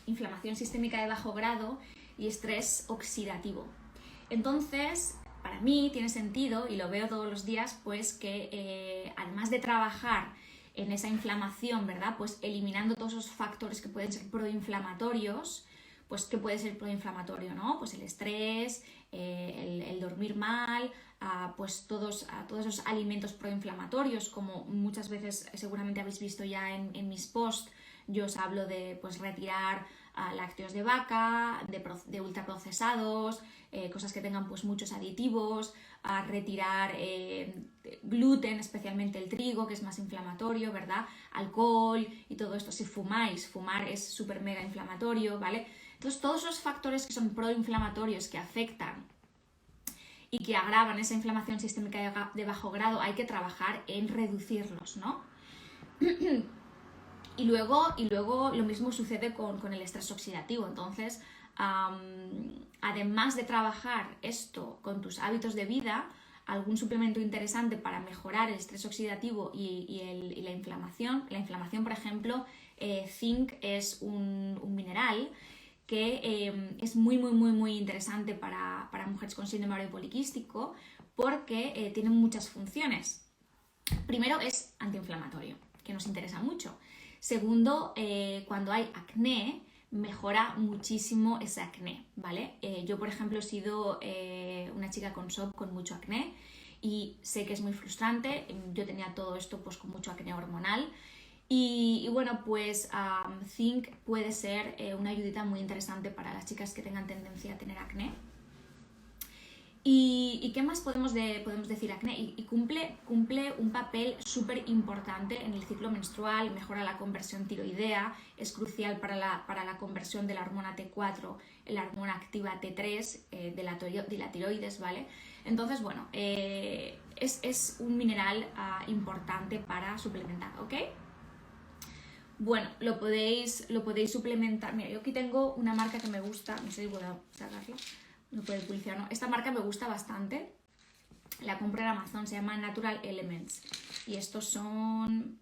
inflamación sistémica de bajo grado y estrés oxidativo. Entonces, para mí tiene sentido, y lo veo todos los días, pues que además de trabajar en esa inflamación, ¿verdad? Pues eliminando todos esos factores que pueden ser proinflamatorios, pues ¿qué puede ser proinflamatorio, no? Pues el estrés, el dormir mal, pues todos esos alimentos proinflamatorios, como muchas veces seguramente habéis visto ya en mis posts, yo os hablo de pues retirar lácteos de vaca, de ultraprocesados, cosas que tengan pues muchos aditivos, a retirar gluten, especialmente el trigo, que es más inflamatorio, ¿verdad? Alcohol y todo esto. Si fumáis, fumar es súper mega inflamatorio, ¿vale? Entonces todos esos factores que son proinflamatorios que afectan y que agravan esa inflamación sistémica de bajo grado, hay que trabajar en reducirlos, ¿no? Y luego lo mismo sucede con el estrés oxidativo. Entonces, además de trabajar esto con tus hábitos de vida, algún suplemento interesante para mejorar el estrés oxidativo y la inflamación. La inflamación, por ejemplo, zinc es un mineral que es muy interesante para mujeres con síndrome ovario poliquístico porque tiene muchas funciones. Primero es antiinflamatorio, que nos interesa mucho. Segundo, cuando hay acné, mejora muchísimo ese acné, ¿vale? Yo, por ejemplo, he sido una chica con SOP con mucho acné y sé que es muy frustrante. Yo tenía todo esto pues con mucho acné hormonal y bueno, pues zinc puede ser una ayudita muy interesante para las chicas que tengan tendencia a tener acné. ¿Y qué más podemos decir? Acné y cumple un papel súper importante en el ciclo menstrual, mejora la conversión tiroidea, es crucial para la conversión de la hormona T4 en la hormona activa T3 de la tiroides, ¿vale? Entonces, bueno, es un mineral importante para suplementar, ¿ok? Bueno, lo podéis suplementar. Mira, yo aquí tengo una marca que me gusta, no sé si puedo sacarla. No puede publicidad, no. Esta marca me gusta bastante. La compré en Amazon, se llama Natural Elements. Y estos son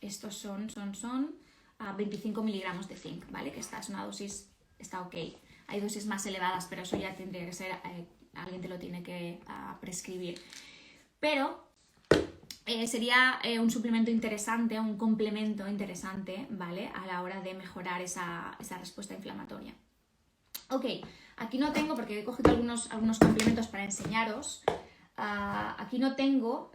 25 miligramos de zinc, ¿vale? Que esta es una dosis, está ok. Hay dosis más elevadas, pero eso ya tendría que ser, alguien te lo tiene que prescribir. Pero sería un suplemento interesante, un complemento interesante, ¿vale? A la hora de mejorar esa respuesta inflamatoria. Ok, aquí no tengo, porque he cogido algunos complementos para enseñaros. Aquí no tengo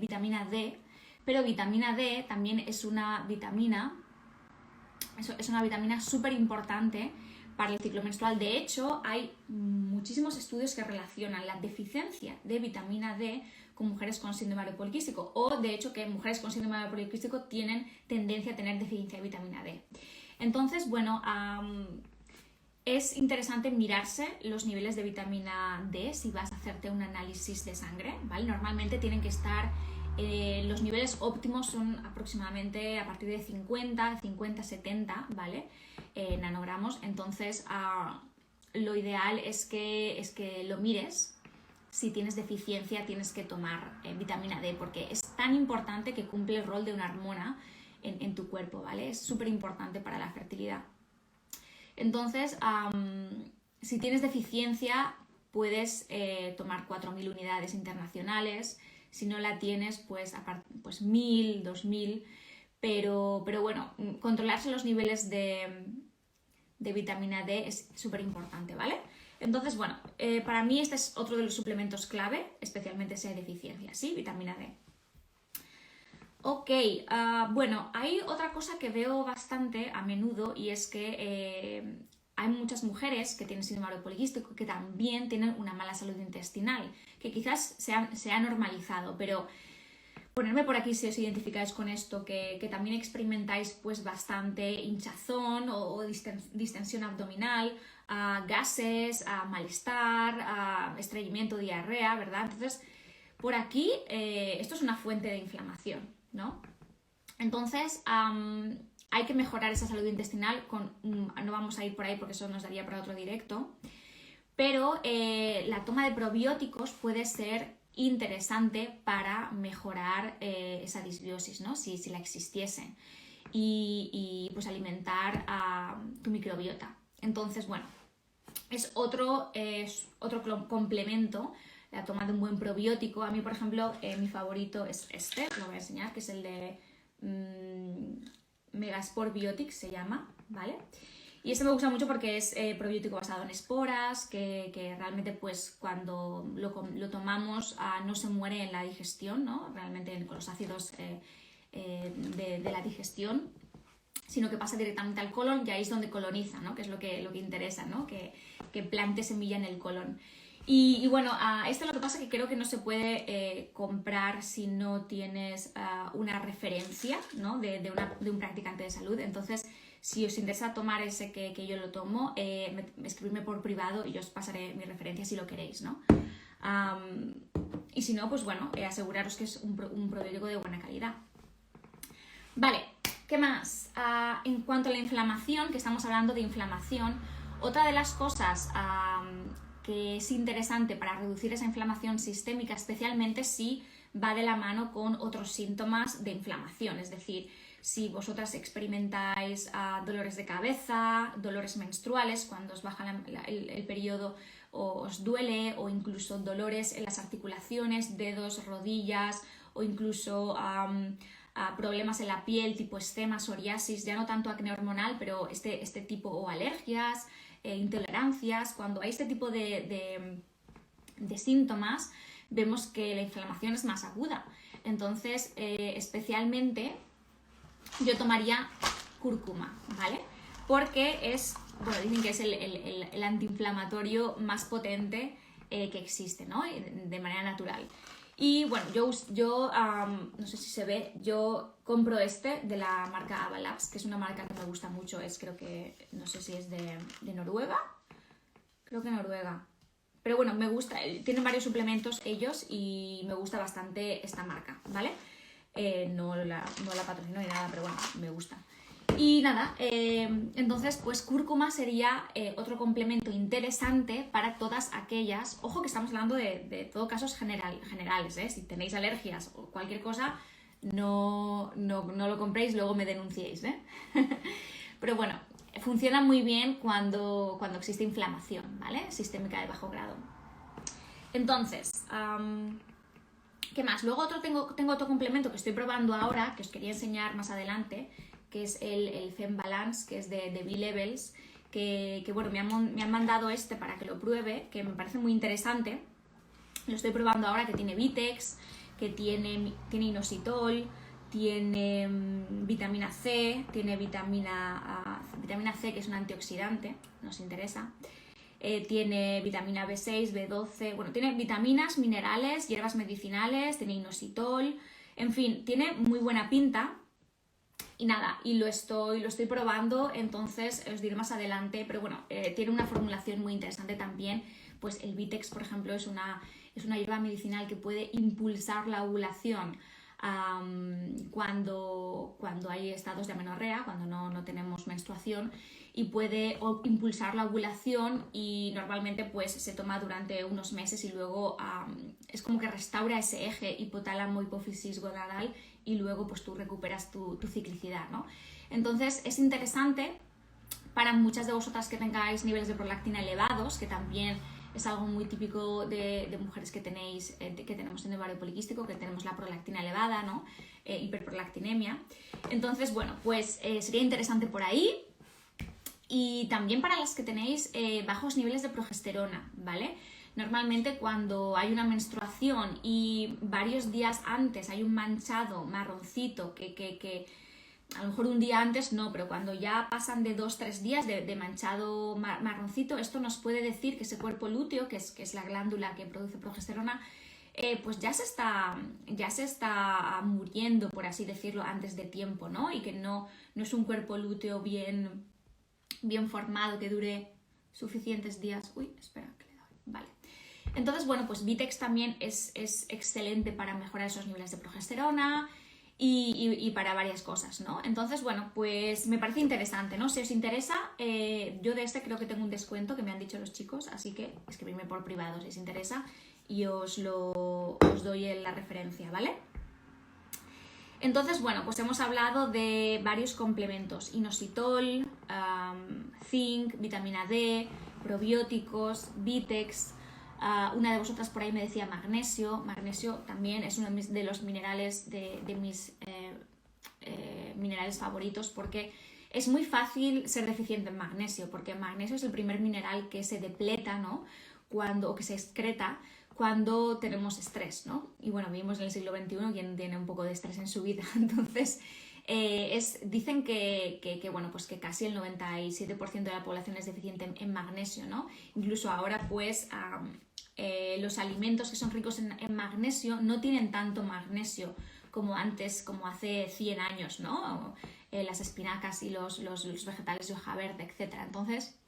vitamina D, pero vitamina D también es una vitamina súper importante para el ciclo menstrual. De hecho, hay muchísimos estudios que relacionan la deficiencia de vitamina D con mujeres con síndrome ovario poliquístico, o de hecho que mujeres con síndrome ovario poliquístico tienen tendencia a tener deficiencia de vitamina D. Entonces, bueno, es interesante mirarse los niveles de vitamina D si vas a hacerte un análisis de sangre, ¿vale? Normalmente tienen que estar, los niveles óptimos son aproximadamente a partir de 50-70, ¿vale? Nanogramos. Entonces, lo ideal es que lo mires. Si tienes deficiencia, tienes que tomar vitamina D, porque es tan importante que cumple el rol de una hormona en tu cuerpo, ¿vale? Es súper importante para la fertilidad. Entonces, si tienes deficiencia, puedes tomar 4.000 unidades internacionales. Si no la tienes, pues 1.000, 2.000. Pero bueno, controlarse los niveles de vitamina D es súper importante, ¿vale? Entonces, bueno, para mí este es otro de los suplementos clave, especialmente si hay deficiencia, ¿sí? Vitamina D. Ok, bueno, hay otra cosa que veo bastante a menudo y es que hay muchas mujeres que tienen síndrome ovario poliquístico que también tienen una mala salud intestinal, que quizás se ha normalizado, pero ponerme por aquí si os identificáis con esto, que también experimentáis pues bastante hinchazón o distensión abdominal, gases, malestar, estreñimiento, diarrea, ¿verdad? Entonces, por aquí esto es una fuente de inflamación, ¿no? Entonces, hay que mejorar esa salud intestinal no vamos a ir por ahí porque eso nos daría para otro directo, pero la toma de probióticos puede ser interesante para mejorar esa disbiosis, ¿no? Si la existiese, y pues alimentar a tu microbiota. Entonces, bueno, es otro complemento, la toma de un buen probiótico. A mí, por ejemplo, mi favorito es este, lo voy a enseñar, que es el de Megaspore Biotics, se llama, ¿vale? Y este me gusta mucho porque es probiótico basado en esporas, que realmente pues cuando lo tomamos no se muere en la digestión, ¿no? Realmente con los ácidos de la digestión, sino que pasa directamente al colon y ahí es donde coloniza, ¿no? Que es lo que interesa, ¿no? Que plante semilla en el colon. Y bueno, esto lo que pasa es que creo que no se puede comprar si no tienes una referencia, ¿no? de un practicante de salud. Entonces, si os interesa tomar ese que yo lo tomo, escribidme por privado y yo os pasaré mi referencia si lo queréis, ¿no? Y si no, pues bueno, aseguraros que es un probiótico de buena calidad. Vale, ¿qué más? En cuanto a la inflamación, que estamos hablando de inflamación, otra de las cosas que es interesante para reducir esa inflamación sistémica, especialmente si va de la mano con otros síntomas de inflamación, es decir, si vosotras experimentáis dolores de cabeza, dolores menstruales, cuando os baja el periodo o os duele, o incluso dolores en las articulaciones, dedos, rodillas, o incluso problemas en la piel tipo eczema, psoriasis, ya no tanto acné hormonal, pero este tipo, o alergias, intolerancias. Cuando hay este tipo de síntomas, vemos que la inflamación es más aguda. Entonces, especialmente, yo tomaría cúrcuma, ¿vale? Porque dicen que es el antiinflamatorio más potente que existe, ¿no? De manera natural. Y bueno, yo no sé si se ve, yo compro este de la marca Avalabs, que es una marca que me gusta mucho, creo que, no sé si es de Noruega, creo que Noruega. Pero bueno, me gusta, tienen varios suplementos ellos y me gusta bastante esta marca, ¿vale? No la patrocino ni nada, pero bueno, me gusta. Y nada, entonces pues cúrcuma sería otro complemento interesante para todas aquellas, ojo que estamos hablando de todo casos generales, si tenéis alergias o cualquier cosa, no lo compréis, luego me denunciéis, Pero bueno, funciona muy bien cuando existe inflamación, ¿vale? Sistémica de bajo grado. Entonces, ¿qué más? Luego tengo otro complemento que estoy probando ahora, que os quería enseñar más adelante, que es el Fem Balance, que es de B-Levels, que bueno, me han mandado para que lo pruebe, que me parece muy interesante. Lo estoy probando ahora, que tiene Vitex, que tiene inositol, tiene vitamina C, tiene vitamina C, que es un antioxidante, nos interesa. Tiene vitamina B6, B12, bueno, tiene vitaminas, minerales, hierbas medicinales, tiene inositol, en fin, tiene muy buena pinta. Y nada, y lo estoy probando, entonces os diré más adelante, pero bueno, tiene una formulación muy interesante también. Pues el Vitex, por ejemplo, es una hierba medicinal que puede impulsar la ovulación cuando hay estados de amenorrea, cuando no tenemos menstruación, y puede impulsar la ovulación, y normalmente pues se toma durante unos meses y luego es como que restaura ese eje hipotálamo hipófisis gonadal, y luego pues tú recuperas tu ciclicidad, ¿no? Entonces es interesante para muchas de vosotras que tengáis niveles de prolactina elevados, que también es algo muy típico de mujeres que tenemos en ovario poliquístico, que tenemos la prolactina elevada, ¿no? Hiperprolactinemia. Entonces, bueno, pues sería interesante por ahí. Y también para las que tenéis bajos niveles de progesterona, ¿vale? Normalmente cuando hay una menstruación y varios días antes hay un manchado marroncito que a lo mejor un día antes no, pero cuando ya pasan de 2-3 días de manchado marroncito, esto nos puede decir que ese cuerpo lúteo, que es la glándula que produce progesterona, pues ya se está muriendo, por así decirlo, antes de tiempo, ¿no? Y que no es un cuerpo lúteo bien formado que dure suficientes días. Uy, espera, que le doy. Vale. Entonces, bueno, pues Vitex también es excelente para mejorar esos niveles de progesterona y para varias cosas, ¿no? Entonces, bueno, pues me parece interesante, ¿no? Si os interesa, yo de este creo que tengo un descuento que me han dicho los chicos, así que escribidme por privado si os interesa y os doy la referencia, ¿vale? Entonces, bueno, pues hemos hablado de varios complementos: inositol, zinc, vitamina D, probióticos, Vitex. Una de vosotras por ahí me decía magnesio. Magnesio también es uno de los minerales de mis minerales favoritos, porque es muy fácil ser deficiente en magnesio, porque el magnesio es el primer mineral que se depleta, ¿no? O que se excreta cuando tenemos estrés, ¿no? Y bueno, vivimos en el siglo XXI, quien tiene un poco de estrés en su vida. Entonces, dicen bueno, pues que casi el 97% de la población es deficiente en magnesio, ¿no? Incluso ahora, pues, los alimentos que son ricos en magnesio no tienen tanto magnesio como antes, como hace 100 años, ¿no? Las espinacas y los vegetales de hoja verde, etc. Entonces,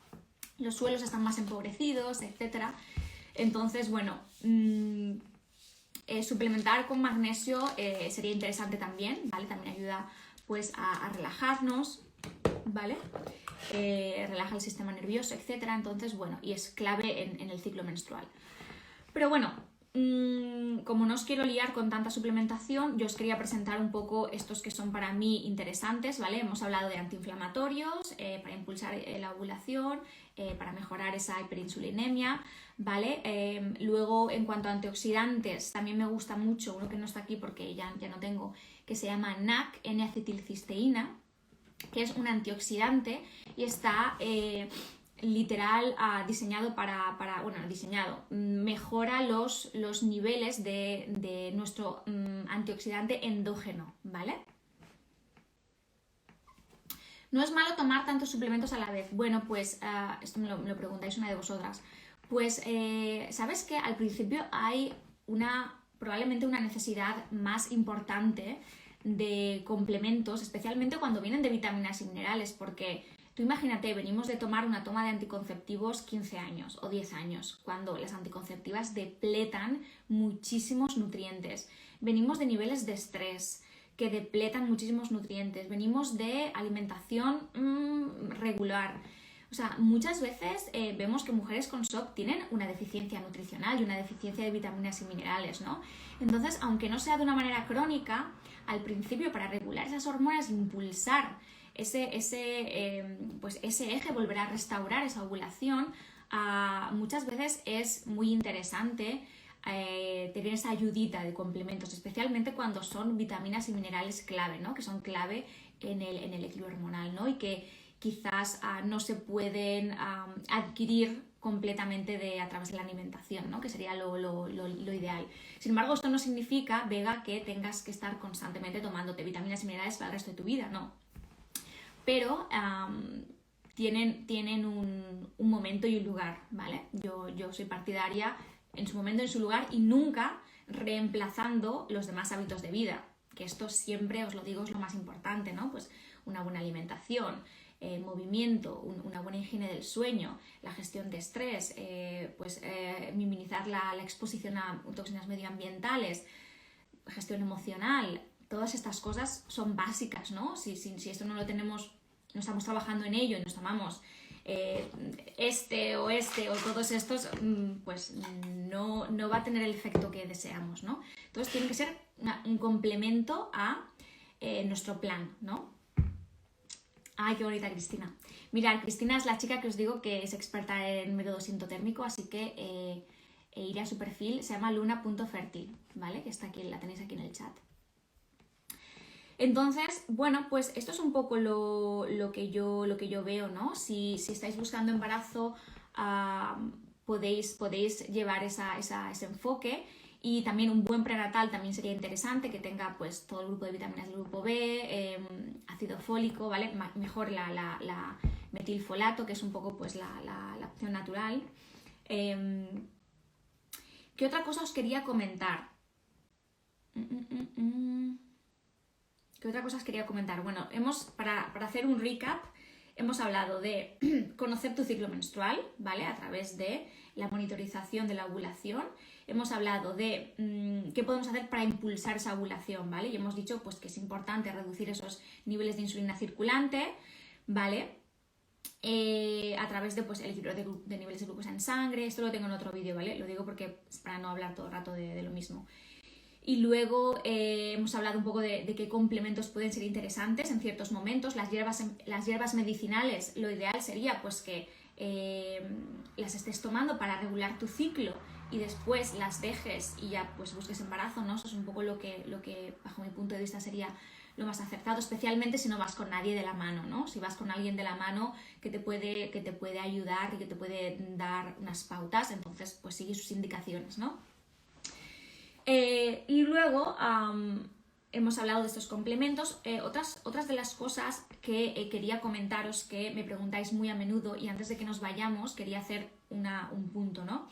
los suelos están más empobrecidos, etc. Entonces, bueno, suplementar con magnesio sería interesante también, ¿vale? También ayuda pues a relajarnos, ¿vale? Relaja el sistema nervioso, etc. Entonces, bueno, y es clave en el ciclo menstrual. Pero bueno, como no os quiero liar con tanta suplementación, yo os quería presentar un poco estos que son para mí interesantes, ¿vale? Hemos hablado de antiinflamatorios, para impulsar la ovulación, para mejorar esa hiperinsulinemia, ¿vale? Luego, en cuanto a antioxidantes, también me gusta mucho uno que no está aquí porque ya no tengo, que se llama NAC, N-acetilcisteína, que es un antioxidante y está literal diseñado mejora los niveles de nuestro antioxidante endógeno, ¿vale? ¿No es malo tomar tantos suplementos a la vez? Bueno, pues esto me lo preguntáis una de vosotras. Pues, ¿sabes qué? Al principio hay probablemente una necesidad más importante de complementos, especialmente cuando vienen de vitaminas y minerales, porque tú imagínate, venimos de tomar una toma de anticonceptivos 15 años o 10 años, cuando las anticonceptivas depletan muchísimos nutrientes. Venimos de niveles de estrés que depletan muchísimos nutrientes. Venimos de alimentación regular. O sea, muchas veces vemos que mujeres con SOP tienen una deficiencia nutricional y una deficiencia de vitaminas y minerales, ¿no? Entonces, aunque no sea de una manera crónica, al principio, para regular esas hormonas, impulsar ese eje, volver a restaurar esa ovulación, muchas veces es muy interesante tener esa ayudita de complementos, especialmente cuando son vitaminas y minerales clave, ¿no? Que son clave en el equilibrio hormonal, ¿no? Y que quizás no se pueden adquirir completamente a través de la alimentación, ¿no? Que sería lo ideal. Sin embargo, esto no significa, Vega, que tengas que estar constantemente tomándote vitaminas y minerales para el resto de tu vida, no. Pero tienen un momento y un lugar, ¿vale? Yo soy partidaria en su momento, en su lugar, y nunca reemplazando los demás hábitos de vida. que esto siempre, os lo digo, es lo más importante, ¿no? Pues una buena alimentación, movimiento, una buena higiene del sueño, la gestión de estrés, minimizar la exposición a toxinas medioambientales, gestión emocional, todas estas cosas son básicas, ¿no? Si esto no lo tenemos, no estamos trabajando en ello y nos tomamos o todos estos, pues no va a tener el efecto que deseamos, ¿no? Entonces tiene que ser un complemento a nuestro plan, ¿no? Ay, qué bonita Cristina. Mirad, Cristina es la chica que os digo que es experta en método sintotérmico, así que iré a su perfil, se llama luna.fertil, ¿vale? Que está aquí, la tenéis aquí en el chat. Entonces, bueno, pues esto es un poco lo que yo veo, ¿no? Si estáis buscando embarazo, podéis llevar ese enfoque. Y también un buen prenatal también sería interesante, que tenga pues todo el grupo de vitaminas del grupo B, ácido fólico, ¿vale? Mejor la metilfolato, que es un poco pues la opción natural. ¿Qué otra cosa os quería comentar? ¿Qué otra cosa os quería comentar? Bueno, para hacer un recap, hemos hablado de conocer tu ciclo menstrual, ¿vale? A través de la monitorización de la ovulación. Hemos hablado de qué podemos hacer para impulsar esa ovulación, ¿vale? Y hemos dicho pues, que es importante reducir esos niveles de insulina circulante, ¿vale? A través de pues, el equilibrio de niveles de glucosa en sangre. Esto lo tengo en otro vídeo, ¿vale? Lo digo porque para no hablar todo el rato de lo mismo. Y luego hemos hablado un poco de qué complementos pueden ser interesantes en ciertos momentos. Las hierbas medicinales, lo ideal sería pues que las estés tomando para regular tu ciclo y después las dejes y ya pues busques embarazo, ¿no? Eso es un poco lo que bajo mi punto de vista sería lo más acertado, especialmente si no vas con nadie de la mano, ¿no? Si vas con alguien de la mano que te puede ayudar y que te puede dar unas pautas, entonces pues sigue sus indicaciones, ¿no? Y luego hemos hablado de estos complementos. Otras de las cosas que quería comentaros, que me preguntáis muy a menudo, y antes de que nos vayamos quería hacer un punto, ¿no?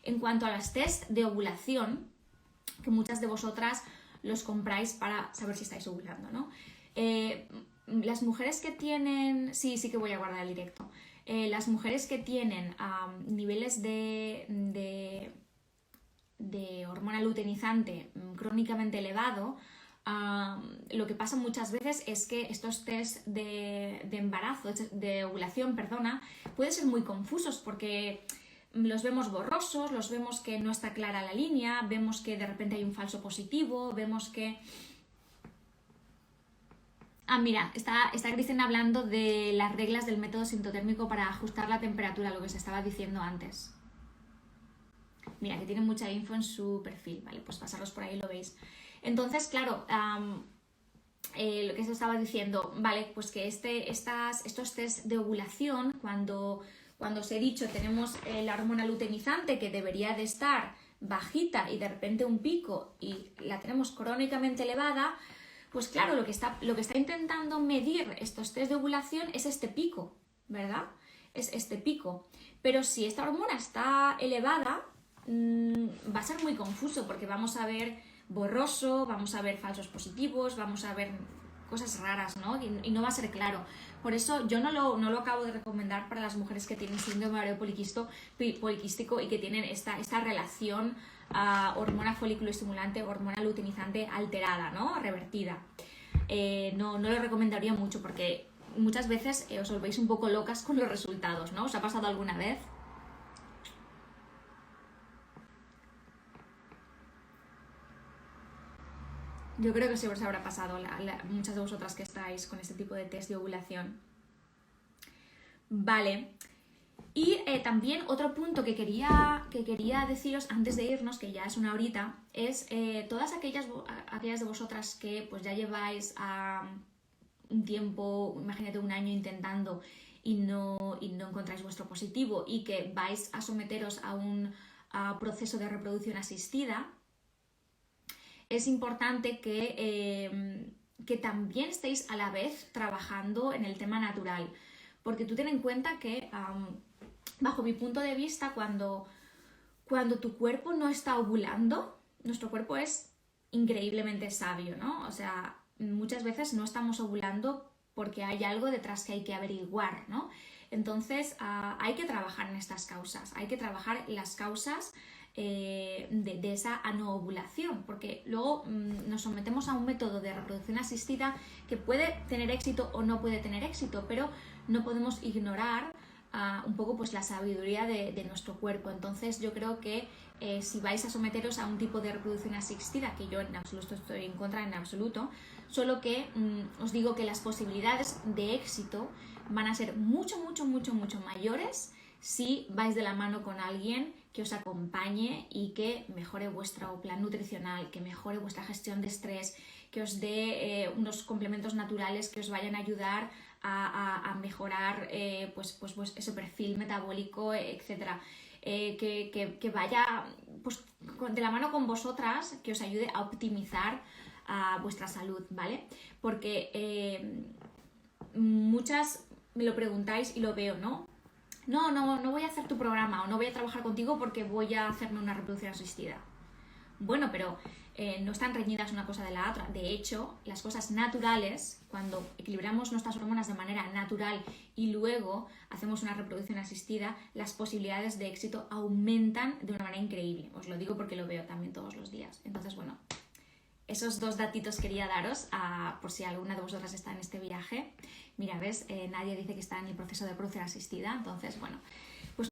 En cuanto a las test de ovulación, que muchas de vosotras los compráis para saber si estáis ovulando, ¿no? Las mujeres que tienen... Sí que voy a guardar el directo. Las mujeres que tienen niveles de hormona luteinizante crónicamente elevado, lo que pasa muchas veces es que estos test de embarazo, de ovulación, perdona, pueden ser muy confusos porque los vemos borrosos, los vemos que no está clara la línea, vemos que de repente hay un falso positivo, vemos que... Mira, está Cristina hablando de las reglas del método sintotérmico para ajustar la temperatura, lo que se estaba diciendo antes. Mira, que tiene mucha info en su perfil, ¿vale? Pues pasaros por ahí y lo veis. Entonces, claro, lo que se estaba diciendo, ¿vale? Pues que estos test de ovulación, cuando os he dicho tenemos la hormona luteinizante que debería de estar bajita y de repente un pico y la tenemos crónicamente elevada, pues claro, lo que está intentando medir estos test de ovulación es este pico, ¿verdad? Es este pico. Pero si esta hormona está elevada, va a ser muy confuso porque vamos a ver borroso, vamos a ver falsos positivos, vamos a ver cosas raras, ¿no? Y no va a ser claro. Por eso yo no lo acabo de recomendar para las mujeres que tienen síndrome ovario poliquístico y que tienen esta relación hormona folículo estimulante, hormona luteinizante alterada, ¿no? Revertida. No lo recomendaría mucho porque muchas veces os volvéis un poco locas con los resultados, ¿no? ¿Os ha pasado alguna vez? Yo creo que sí os habrá pasado muchas de vosotras que estáis con este tipo de test de ovulación. Vale. Y también otro punto que quería deciros antes de irnos, que ya es una horita, es todas aquellas de vosotras que pues ya lleváis un tiempo, imagínate un año intentando y no encontráis vuestro positivo y que vais a someteros a un proceso de reproducción asistida. Es importante que también estéis a la vez trabajando en el tema natural, porque tú ten en cuenta que, bajo mi punto de vista, cuando tu cuerpo no está ovulando, nuestro cuerpo es increíblemente sabio, ¿no? O sea, muchas veces no estamos ovulando porque hay algo detrás que hay que averiguar, ¿no? Entonces, hay que trabajar en estas causas, hay que trabajar las causas de esa anovulación, porque luego nos sometemos a un método de reproducción asistida que puede tener éxito o no puede tener éxito, pero no podemos ignorar un poco pues la sabiduría de nuestro cuerpo. Entonces yo creo que si vais a someteros a un tipo de reproducción asistida, que yo en absoluto estoy en contra, en absoluto, solo que os digo que las posibilidades de éxito van a ser mucho mayores si vais de la mano con alguien que os acompañe y que mejore vuestro plan nutricional, que mejore vuestra gestión de estrés, que os dé unos complementos naturales que os vayan a ayudar a mejorar pues ese perfil metabólico, etcétera. Que vaya pues, de la mano con vosotras, que os ayude a optimizar vuestra salud, ¿vale? Porque muchas me lo preguntáis y lo veo, ¿no? No voy a hacer tu programa o no voy a trabajar contigo porque voy a hacerme una reproducción asistida. Bueno, pero no están reñidas una cosa de la otra. De hecho, las cosas naturales, cuando equilibramos nuestras hormonas de manera natural y luego hacemos una reproducción asistida, las posibilidades de éxito aumentan de una manera increíble. Os lo digo porque lo veo también todos los días. Entonces, bueno, esos dos datitos quería daros por si alguna de vosotras está en este viaje. Mira, ¿ves? Nadie dice que está en el proceso de reproducción asistida. Entonces, bueno, pues